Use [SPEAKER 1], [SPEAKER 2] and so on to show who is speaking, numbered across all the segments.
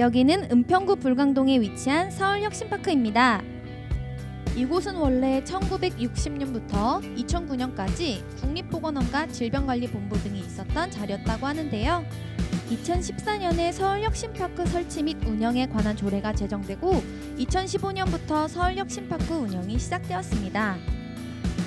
[SPEAKER 1] 여기는 은평구 불광동에 위치한 서울혁신파크입니다. 이곳은 원래 1960년부터 2009년까지 국립보건원과 질병관리본부 등이 있었던 자리였다고 하는데요. 2014년에 서울혁신파크 설치 및 운영에 관한 조례가 제정되고 2015년부터 서울혁신파크 운영이 시작되었습니다.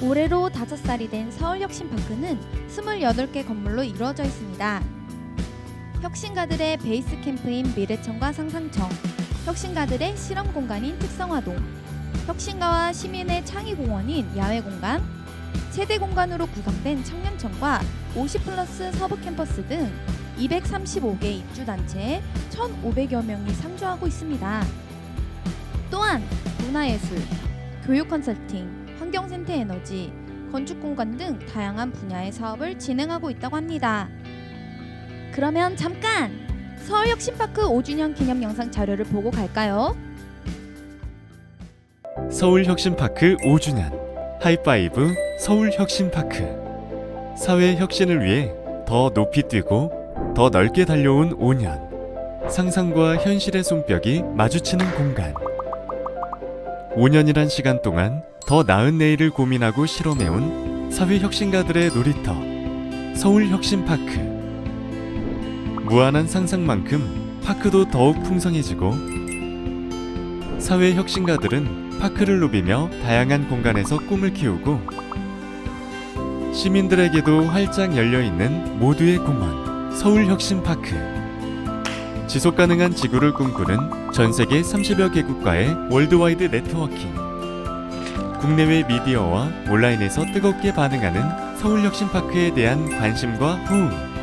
[SPEAKER 1] 올해로 5살이 된 서울혁신파크는 28개 건물로 이루어져 있습니다. 혁신가들의 베이스 캠프인 미래청과 상상청, 혁신가들의 실험 공간인 특성화동, 혁신가와 시민의 창의공원인 야외공간, 세대 공간으로 구성된 청년청과 50+ 서부 캠퍼스 등 235개 입주단체에 1,500여 명이 상주하고 있습니다. 또한 문화예술, 교육 컨설팅, 환경생태 에너지, 건축공간 등 다양한 분야의 사업을 진행하고 있다고 합니다. 그러면 잠깐! 서울혁신파크 5주년 기념 영상 자료를 보고 갈까요?
[SPEAKER 2] 서울혁신파크 5주년 하이파이브 서울혁신파크. 사회 혁신을 위해 더 높이 뛰고 더 넓게 달려온 5년. 상상과 현실의 손뼉이 마주치는 공간. 5년이란 시간 동안 더 나은 내일을 고민하고 실험해온 사회 혁신가들의 놀이터 서울혁신파크. 무한한 상상만큼 파크도 더욱 풍성해지고 사회 혁신가들은 파크를 누비며 다양한 공간에서 꿈을 키우고 시민들에게도 활짝 열려있는 모두의 공원 서울혁신파크. 지속가능한 지구를 꿈꾸는 전세계 30여 개국과의 월드와이드 네트워킹. 국내외 미디어와 온라인에서 뜨겁게 반응하는 서울혁신파크에 대한 관심과 호응.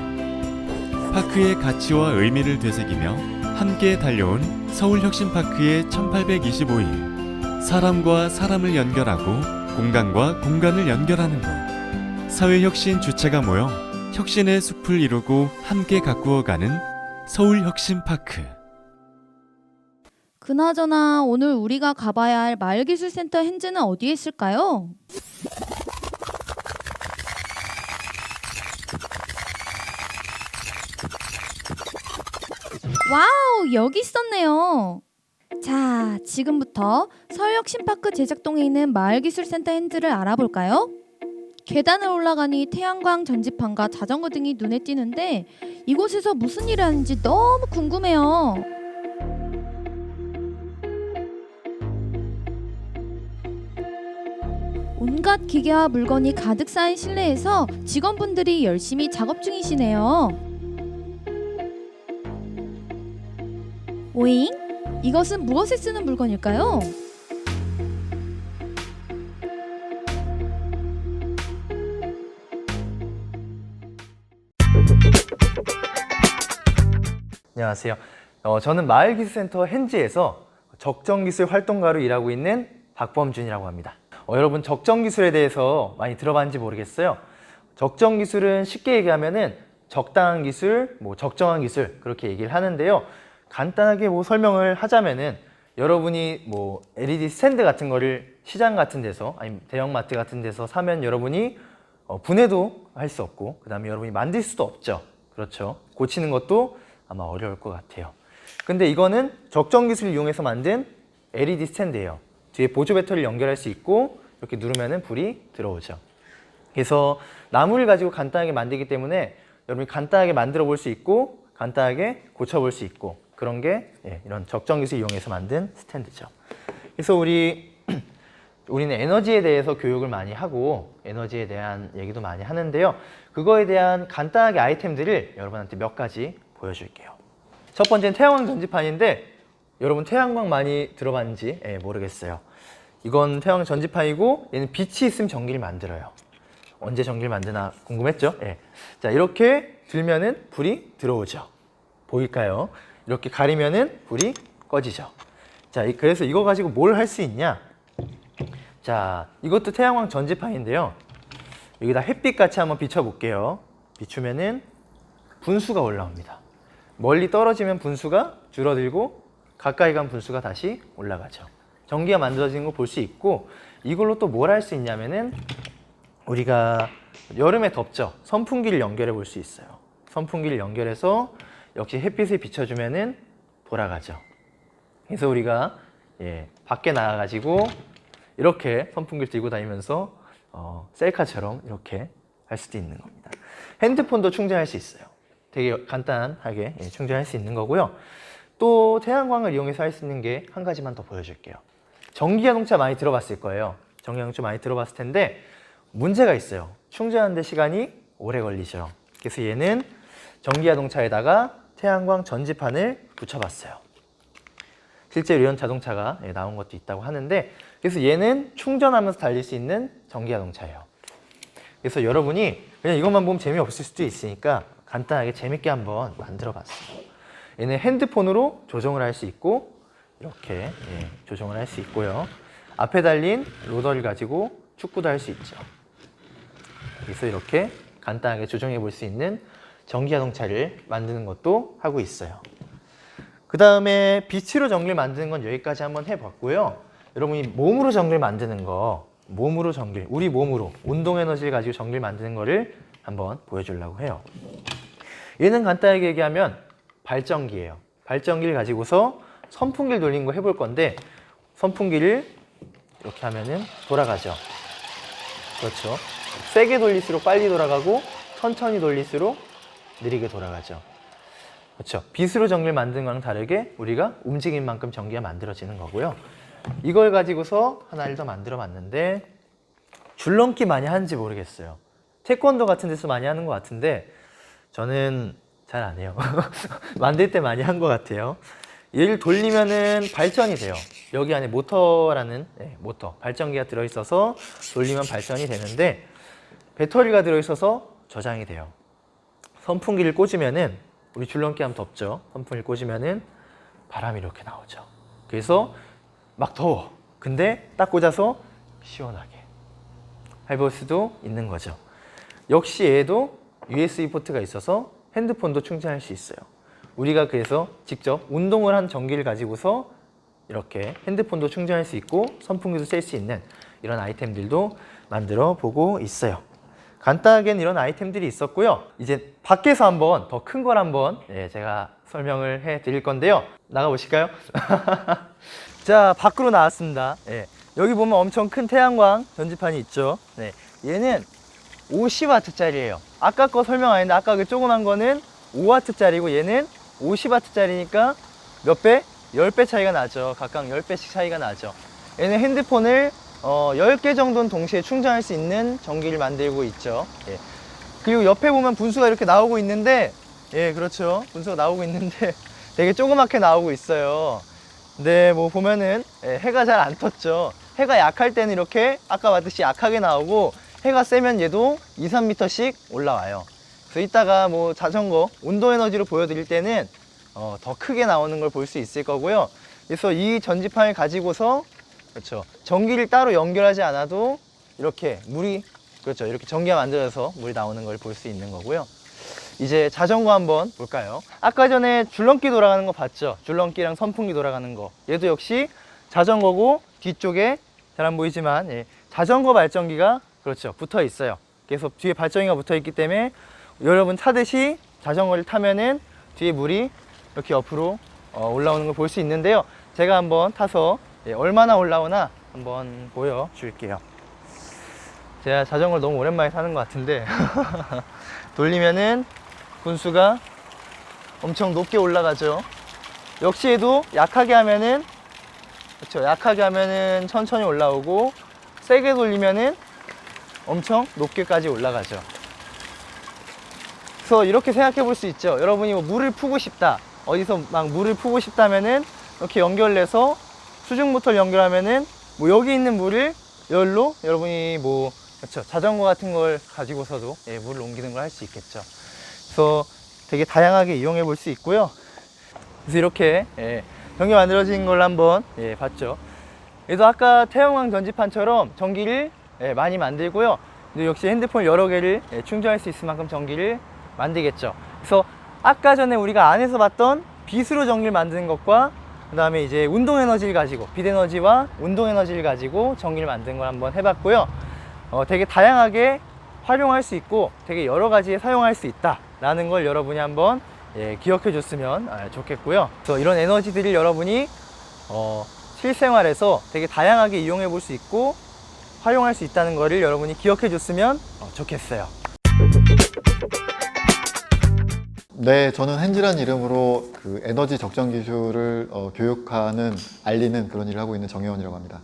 [SPEAKER 2] 파크의 가치와 의미를 되새기며 함께 달려온 서울혁신파크의 1825일. 사람과 사람을 연결하고 공간과 공간을 연결하는 것. 사회혁신 주체가 모여 혁신의 숲을 이루고 함께 가꾸어가는 서울혁신파크.
[SPEAKER 1] 그나저나 오늘 우리가 가봐야 할 마을기술센터 hen즈는 어디에 있을까요? 와우, 여기 있었네요. 자, 지금부터 서울혁신파크 제작동에 있는 마을기술센터 hen즈를 알아볼까요? 계단을 올라가니 태양광 전지판과 자전거 등이 눈에 띄는데 이곳에서 무슨 일을 하는지 너무 궁금해요. 온갖 기계와 물건이 가득 쌓인 실내에서 직원분들이 열심히 작업 중이시네요. 오잉? 이것은 무엇에 쓰는 물건일까요?
[SPEAKER 3] 안녕하세요. 저는 마을기술센터 hen즈에서 적정기술 활동가로 일하고 있는 박범준이라고 합니다. 여러분 적정기술에 대해서 많이 들어봤는지 모르겠어요. 적정기술은 쉽게 얘기하면은 적당한 기술, 적정한 기술 그렇게 얘기를 하는데요. 간단하게 설명을 하자면은 여러분이 LED 스탠드 같은 거를 시장 같은 데서 아니면 대형마트 같은 데서 사면 여러분이 분해도 할 수 없고 그 다음에 여러분이 만들 수도 없죠. 그렇죠. 고치는 것도 아마 어려울 것 같아요. 근데 이거는 적정 기술을 이용해서 만든 LED 스탠드예요. 뒤에 보조 배터리를 연결할 수 있고 이렇게 누르면은 불이 들어오죠. 그래서 나무를 가지고 간단하게 만들기 때문에 여러분이 간단하게 만들어 볼 수 있고 간단하게 고쳐 볼 수 있고 그런 게 이런 적정 기술을 이용해서 만든 스탠드죠. 그래서 우리는 에너지에 대해서 교육을 많이 하고 에너지에 대한 얘기도 많이 하는데요. 그거에 대한 간단하게 아이템들을 여러분한테 몇 가지 보여줄게요. 첫 번째는 태양광 전지판인데 여러분 태양광 많이 들어봤는지 모르겠어요. 이건 태양광 전지판이고 얘는 빛이 있으면 전기를 만들어요. 언제 전기를 만드나 궁금했죠? 자, 이렇게 들면은 불이 들어오죠. 보일까요? 이렇게 가리면은 불이 꺼지죠. 자, 그래서 이거 가지고 뭘 할 수 있냐? 자, 이것도 태양광 전지판인데요. 여기다 햇빛 같이 한번 비춰볼게요. 비추면은 분수가 올라옵니다. 멀리 떨어지면 분수가 줄어들고 가까이 간 분수가 다시 올라가죠. 전기가 만들어지는 거 볼 수 있고 이걸로 또 뭘 할 수 있냐면은 우리가 여름에 덥죠. 선풍기를 연결해 볼 수 있어요. 선풍기를 연결해서 역시 햇빛을 비춰주면은 돌아가죠. 그래서 우리가 밖에 나가가지고 이렇게 선풍기를 들고 다니면서 셀카처럼 이렇게 할 수도 있는 겁니다. 핸드폰도 충전할 수 있어요. 되게 간단하게 충전할 수 있는 거고요. 또 태양광을 이용해서 할 수 있는 게 한 가지만 더 보여줄게요. 전기자동차 많이 들어봤을 거예요. 전기자동차 많이 들어봤을 텐데 문제가 있어요. 충전하는데 시간이 오래 걸리죠. 그래서 얘는 전기자동차에다가 태양광 전지판을 붙여봤어요. 실제로 이런 자동차가 나온 것도 있다고 하는데, 그래서 얘는 충전하면서 달릴 수 있는 전기자동차예요. 그래서 여러분이 그냥 이것만 보면 재미없을 수도 있으니까 간단하게 재밌게 한번 만들어 봤어요. 얘는 핸드폰으로 조정을 할 수 있고 이렇게 조정을 할 수 있고요. 앞에 달린 로더를 가지고 축구도 할 수 있죠. 그래서 이렇게 간단하게 조정해 볼 수 있는 전기자동차를 만드는 것도 하고 있어요. 그 다음에 빛으로 전기를 만드는 건 여기까지 한번 해봤고요. 여러분이 몸으로 전기를 만드는 거, 몸으로 전기, 우리 몸으로 운동 에너지를 가지고 전기를 만드는 거를 한번 보여주려고 해요. 얘는 간단하게 얘기하면 발전기예요. 발전기를 가지고서 선풍기를 돌리는 거 해볼 건데, 선풍기를 이렇게 하면은 돌아가죠. 그렇죠. 세게 돌릴수록 빨리 돌아가고 천천히 돌릴수록 느리게 돌아가죠. 그렇죠. 빛으로 전기를 만드는 거랑 다르게 우리가 움직인 만큼 전기가 만들어지는 거고요. 이걸 가지고서 하나를 더 만들어 봤는데, 줄넘기 많이 하는지 모르겠어요. 태권도 같은 데서 많이 하는 것 같은데 저는 잘 안 해요. 만들 때 많이 한 것 같아요. 얘를 돌리면은 발전이 돼요. 여기 안에 모터라는 모터, 발전기가 들어있어서 돌리면 발전이 되는데, 배터리가 들어있어서 저장이 돼요. 선풍기를 꽂으면은, 우리 줄넘기 하면 덥죠. 선풍기를 꽂으면은 바람이 이렇게 나오죠. 그래서 막 더워. 근데 딱 꽂아서 시원하게 해볼 수도 있는 거죠. 역시 얘도 USB 포트가 있어서 핸드폰도 충전할 수 있어요. 우리가 그래서 직접 운동을 한 전기를 가지고서 이렇게 핸드폰도 충전할 수 있고 선풍기도 쐴 수 있는 이런 아이템들도 만들어 보고 있어요. 간단하게는 이런 아이템들이 있었고요. 이제 밖에서 한번 더 큰 걸 한번 제가 설명을 해 드릴 건데요. 나가 보실까요? 자, 밖으로 나왔습니다. 여기 보면 엄청 큰 태양광 전지판이 있죠. 얘는 50W짜리예요. 아까 거 설명 안 했는데, 아까 그 조그만 거는 5W짜리고 얘는 50W짜리니까 몇 배? 10배 차이가 나죠. 각각 10배씩 차이가 나죠. 얘는 핸드폰을 10개 정도는 동시에 충전할 수 있는 전기를 만들고 있죠. 그리고 옆에 보면 분수가 이렇게 나오고 있는데, 그렇죠. 분수가 나오고 있는데 되게 조그맣게 나오고 있어요. 근데 뭐 보면은 해가 잘 안 떴죠. 해가 약할 때는 이렇게 아까 봤듯이 약하게 나오고, 해가 세면 얘도 2, 3m씩 올라와요. 그래서 이따가 뭐 자전거 운동 에너지로 보여드릴 때는 더 크게 나오는 걸 볼 수 있을 거고요. 그래서 이 전지판을 가지고서, 그렇죠, 전기를 따로 연결하지 않아도 이렇게 물이, 그렇죠, 이렇게 전기가 만들어서 물이 나오는 걸 볼 수 있는 거고요. 이제 자전거 한번 볼까요? 아까 전에 줄넘기 돌아가는 거 봤죠? 줄넘기랑 선풍기 돌아가는 거. 얘도 역시 자전거고, 뒤쪽에 잘 안 보이지만 자전거 발전기가, 그렇죠, 붙어 있어요. 그래서 뒤에 발전기가 붙어 있기 때문에 여러분 타듯이 자전거를 타면은 뒤에 물이 이렇게 옆으로 올라오는 걸 볼 수 있는데요. 제가 한번 타서 얼마나 올라오나 한번 보여줄게요. 제가 자전거를 너무 오랜만에 타는 것 같은데 돌리면은 분수가 엄청 높게 올라가죠. 역시 얘도 약하게 하면은, 그렇죠, 약하게 하면은 천천히 올라오고, 세게 돌리면은 엄청 높게까지 올라가죠. 그래서 이렇게 생각해 볼 수 있죠. 여러분이 뭐 물을 푸고 싶다, 어디서 막 물을 푸고 싶다면은 이렇게 연결해서 수중 모터를 연결하면은 뭐 여기 있는 물을 열로 여러분이 뭐, 그렇죠, 자전거 같은 걸 가지고서도 물을 옮기는 걸 할 수 있겠죠. 그래서 되게 다양하게 이용해 볼 수 있고요. 그래서 이렇게 전기 만들어진 걸 한번 봤죠. 그래서 아까 태양광 전지판처럼 전기를 많이 만들고요. 근데 역시 핸드폰 여러 개를 충전할 수 있을 만큼 전기를 만들겠죠. 그래서 아까 전에 우리가 안에서 봤던 빛으로 전기를 만드는 것과, 그 다음에 이제 운동 에너지를 가지고, 빛 에너지와 운동 에너지를 가지고 전기를 만드는 걸 한번 해봤고요. 되게 다양하게 활용할 수 있고 되게 여러 가지에 사용할 수 있다 라는 걸 여러분이 한번 예, 기억해 줬으면 좋겠고요. 그래서 이런 에너지들을 여러분이 실생활에서 되게 다양하게 이용해 볼 수 있고 활용할 수 있다는 것을 여러분이 기억해 줬으면 좋겠어요.
[SPEAKER 4] 네, 저는 헨즈란 이름으로 그 에너지 적정 기술을 교육하는, 알리는 그런 일을 하고 있는 정혜원이라고 합니다.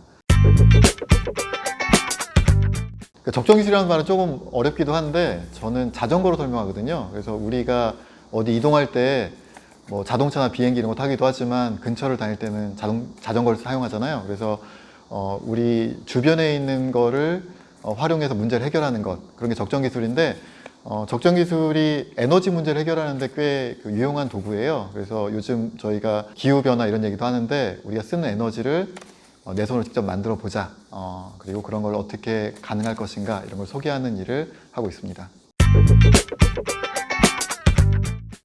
[SPEAKER 4] 그 적정 기술이라는 말은 조금 어렵기도 한데 저는 자전거로 설명하거든요. 그래서 우리가 어디 이동할 때 뭐 자동차나 비행기 이런 거 타기도 하지만 근처를 다닐 때는 자전거를 사용하잖아요. 그래서 우리 주변에 있는 거를 활용해서 문제를 해결하는 것, 그런 게 적정 기술인데 적정 기술이 에너지 문제를 해결하는데 꽤 유용한 도구예요. 그래서 요즘 저희가 기후변화 이런 얘기도 하는데 우리가 쓰는 에너지를 내 손으로 직접 만들어 보자. 그리고 그런 걸 어떻게 가능할 것인가 이런 걸 소개하는 일을 하고 있습니다.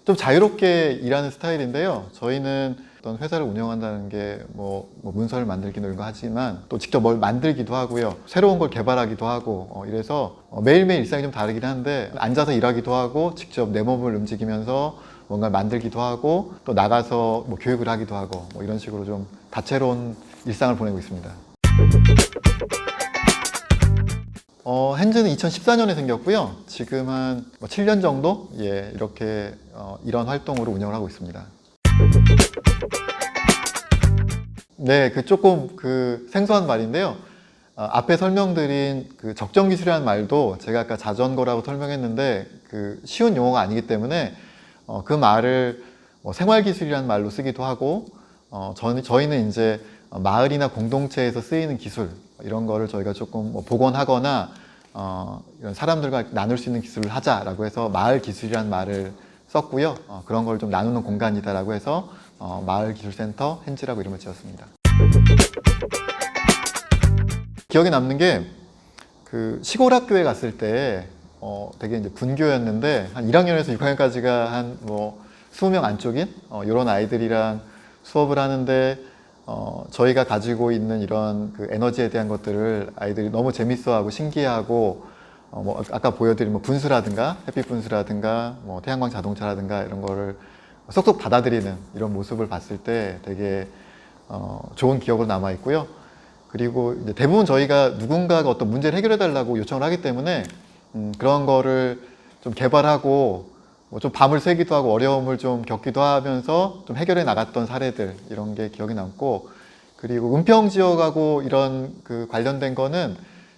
[SPEAKER 4] 좀 자유롭게 일하는 스타일인데요. 저희는 어떤 회사를 운영한다는 게 뭐 문서를 만들기도 이런 거 하지만 또 직접 뭘 만들기도 하고요. 새로운 걸 개발하기도 하고 이래서 매일매일 일상이 좀 다르긴 한데 앉아서 일하기도 하고 직접 내 몸을 움직이면서 뭔가 만들기도 하고 또 나가서 뭐 교육을 하기도 하고 뭐 이런 식으로 좀 다채로운 일상을 보내고 있습니다. 헨즈는 2014년에 생겼고요. 지금 한 7년 정도 이렇게 이런 활동으로 운영을 하고 있습니다. 네, 조금 생소한 말인데요. 앞에 설명드린 적정 기술이라는 말도 제가 아까 자전거라고 설명했는데 쉬운 용어가 아니기 때문에 그 말을 생활 기술이라는 말로 쓰기도 하고 저희는 이제 마을이나 공동체에서 쓰이는 기술 이런 거를 저희가 조금 복원하거나 이런 사람들과 나눌 수 있는 기술을 하자라고 해서 마을 기술이라는 말을 썼고요. 그런 걸 좀 나누는 공간이다라고 해서 마을기술센터 헨즈라고 이름을 지었습니다. 기억에 남는 게 시골 학교에 갔을 때 되게 이제 분교였는데 한 1학년에서 6학년까지가 한 20명 안쪽인 이런 아이들이랑 수업을 하는데 저희가 가지고 있는 이런 에너지에 대한 것들을 아이들이 너무 재밌어하고 신기해하고 아까 보여드린 분수라든가 햇빛 분수라든가 태양광 자동차라든가 이런 거를 쏙쏙 받아들이는 이런 모습을 봤을 때 되게 좋은 기억으로 남아 있고요. 그리고 이제 대부분 저희가 누군가가 어떤 문제를 해결해 달라고 요청을 하기 때문에 그런 거를 좀 개발하고 좀 밤을 새기도 하고 어려움을 좀 겪기도 하면서 좀 해결해 나갔던 사례들 이런 게 기억이 남고 그리고 은평 지역하고 이런 관련된 거는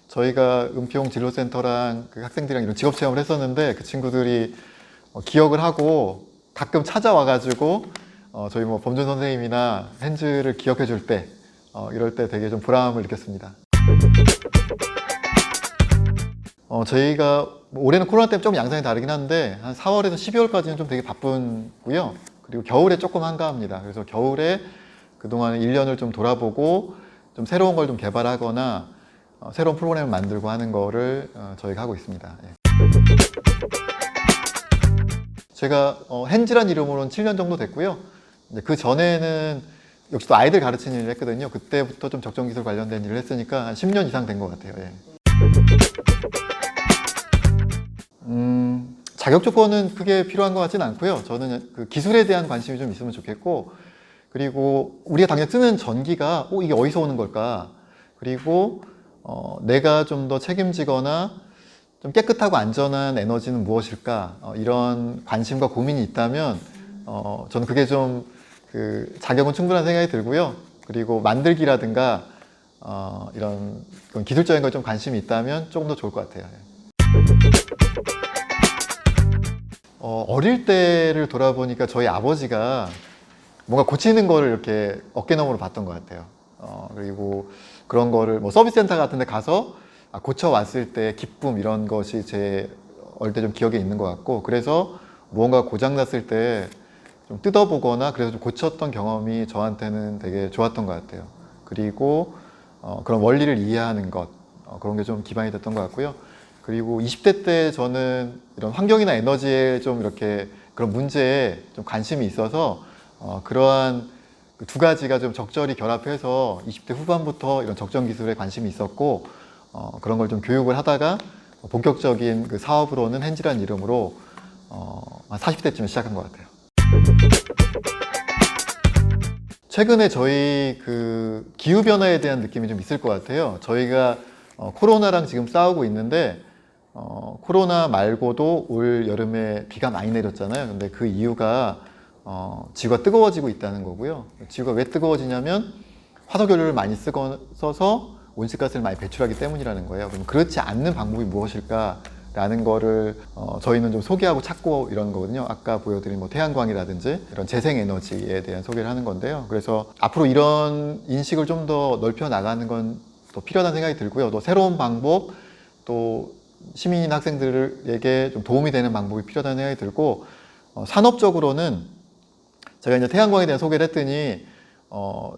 [SPEAKER 4] 저희가 은평 진로센터랑 학생들이랑 이런 직업 체험을 했었는데 그 친구들이 기억을 하고 가끔 찾아와가지고 저희 범준 선생님이나 헨즈를 기억해 줄 때 이럴 때 되게 좀 보람을 느꼈습니다. 저희가 올해는 코로나 때문에 좀 양상이 다르긴 한데 한 4월에서 12월까지는 좀 되게 바쁘고요. 그리고 겨울에 조금 한가합니다. 그래서 겨울에 그동안 1년을 좀 돌아보고 좀 새로운 걸 좀 개발하거나 새로운 프로그램을 만들고 하는 거를 저희가 하고 있습니다. 제가 헨즈란 이름으로는 7년 정도 됐고요. 그 전에는 역시 또 아이들 가르치는 일을 했거든요. 그때부터 좀 적정기술 관련된 일을 했으니까 한 10년 이상 된 것 같아요. 자격 조건은 크게 필요한 것 같지는 않고요. 저는 기술에 대한 관심이 좀 있으면 좋겠고 그리고 우리가 당장 쓰는 전기가 이게 어디서 오는 걸까? 그리고 내가 좀 더 책임지거나 좀 깨끗하고 안전한 에너지는 무엇일까? 이런 관심과 고민이 있다면 저는 그게 좀 자격은 충분한 생각이 들고요. 그리고 만들기라든가 이런 기술적인 거에 좀 관심이 있다면 조금 더 좋을 것 같아요. 어릴 때를 돌아보니까 저희 아버지가 뭔가 고치는 거를 이렇게 어깨너머로 봤던 것 같아요. 그리고 그런 거를 서비스센터 같은 데 가서 고쳐왔을 때 기쁨 이런 것이 제 어릴 때 좀 기억에 있는 것 같고 그래서 무언가 고장났을 때 좀 뜯어보거나 그래서 좀 고쳤던 경험이 저한테는 되게 좋았던 것 같아요. 그리고 그런 원리를 이해하는 것 그런 게 좀 기반이 됐던 것 같고요. 그리고 20대 때 저는 이런 환경이나 에너지에 좀 이렇게 그런 문제에 좀 관심이 있어서 그러한 두 가지가 좀 적절히 결합해서 20대 후반부터 이런 적정 기술에 관심이 있었고 그런 걸 좀 교육을 하다가 본격적인 사업으로는 헨즈란 이름으로 한 40대쯤에 시작한 것 같아요. 최근에 저희 그 기후 변화에 대한 느낌이 좀 있을 것 같아요. 저희가 코로나랑 지금 싸우고 있는데 코로나 말고도 올 여름에 비가 많이 내렸잖아요. 근데 그 이유가 지구가 뜨거워지고 있다는 거고요. 지구가 왜 뜨거워지냐면 화석연료를 많이 써서 온실가스를 많이 배출하기 때문이라는 거예요. 그럼 그렇지 않는 방법이 무엇일까라는 거를 저희는 좀 소개하고 찾고 이런 거거든요. 아까 보여드린 뭐 태양광이라든지 이런 재생에너지에 대한 소개를 하는 건데요. 그래서 앞으로 이런 인식을 좀 더 넓혀 나가는 건 더 필요하다는 생각이 들고요. 또 새로운 방법, 또 시민이나 학생들에게 좀 도움이 되는 방법이 필요하다는 생각이 들고 산업적으로는 제가 이제 태양광에 대한 소개를 했더니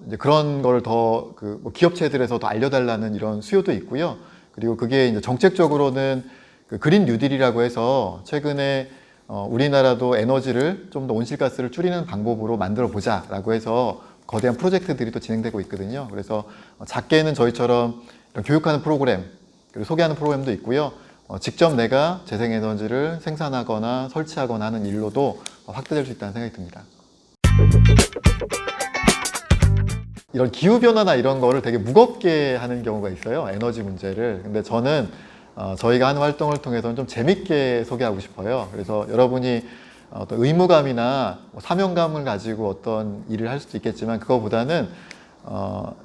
[SPEAKER 4] 이제 그런 거를 더 뭐 기업체들에서 더 알려달라는 이런 수요도 있고요. 그리고 그게 이제 정책적으로는 그 그린 뉴딜이라고 해서 최근에 우리나라도 에너지를 좀 더 온실가스를 줄이는 방법으로 만들어 보자라고 해서 거대한 프로젝트들이 또 진행되고 있거든요. 그래서 작게는 저희처럼 이런 교육하는 프로그램, 그리고 소개하는 프로그램도 있고요. 직접 내가 재생에너지를 생산하거나 설치하거나 하는 일로도 확대될 수 있다는 생각이 듭니다. 이런 기후변화나 이런 거를 되게 무겁게 하는 경우가 있어요. 에너지 문제를. 근데 저는 저희가 하는 활동을 통해서는 좀 재밌게 소개하고 싶어요. 그래서 여러분이 어떤 의무감이나 사명감을 가지고 어떤 일을 할 수도 있겠지만 그거보다는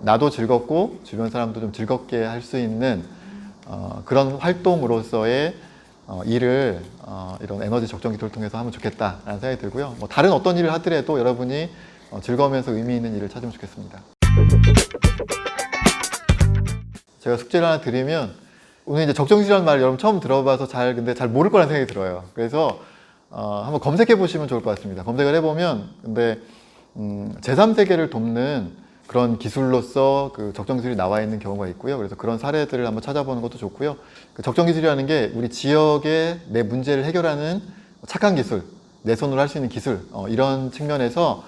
[SPEAKER 4] 나도 즐겁고 주변 사람도 좀 즐겁게 할 수 있는 그런 활동으로서의 일을 이런 에너지 적정 기술을 통해서 하면 좋겠다라는 생각이 들고요. 뭐 다른 어떤 일을 하더라도 여러분이 즐거우면서 의미 있는 일을 찾으면 좋겠습니다. 제가 숙제를 하나 드리면 오늘 이제 적정 기술이라는 말 여러분 처음 들어봐서 근데 잘 모를 거라는 생각이 들어요. 그래서 한번 검색해 보시면 좋을 것 같습니다. 검색을 해보면 근데 제3세계를 돕는 그런 기술로서 그 적정 기술이 나와 있는 경우가 있고요. 그래서 그런 사례들을 한번 찾아보는 것도 좋고요. 그 적정 기술이라는 게 우리 지역의 내 문제를 해결하는 착한 기술, 내 손으로 할 수 있는 기술 이런 측면에서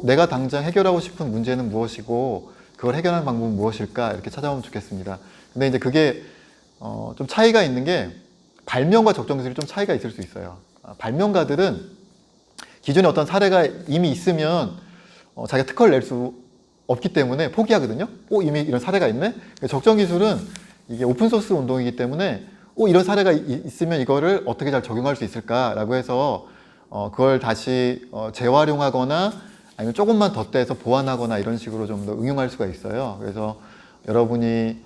[SPEAKER 4] 내가 당장 해결하고 싶은 문제는 무엇이고 그걸 해결하는 방법은 무엇일까 이렇게 찾아보면 좋겠습니다. 근데 이제 그게 좀 차이가 있는 게 발명과 적정 기술이 좀 차이가 있을 수 있어요. 발명가들은 기존에 어떤 사례가 이미 있으면 자기가 특허를 낼 수 없기 때문에 포기하거든요. 이미 이런 사례가 있네? 적정 기술은 이게 오픈소스 운동이기 때문에 이런 사례가 있으면 이거를 어떻게 잘 적용할 수 있을까라고 해서 그걸 다시 재활용하거나 아니면 조금만 덧대서 보완하거나 이런 식으로 좀 더 응용할 수가 있어요. 그래서 여러분이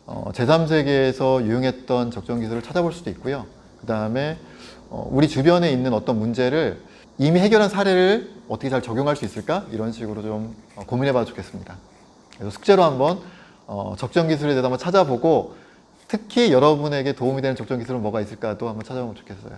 [SPEAKER 4] 제3세계에서 유용했던 적정 기술을 찾아볼 수도 있고요. 그 다음에 우리 주변에 있는 어떤 문제를 이미 해결한 사례를 어떻게 잘 적용할 수 있을까? 이런 식으로 좀 고민해 봐도 좋겠습니다. 그래서 숙제로 한번 적정 기술에 대해서 한번 찾아보고 특히 여러분에게 도움이 되는 적정 기술은 뭐가 있을까도 한번 찾아보면 좋겠어요.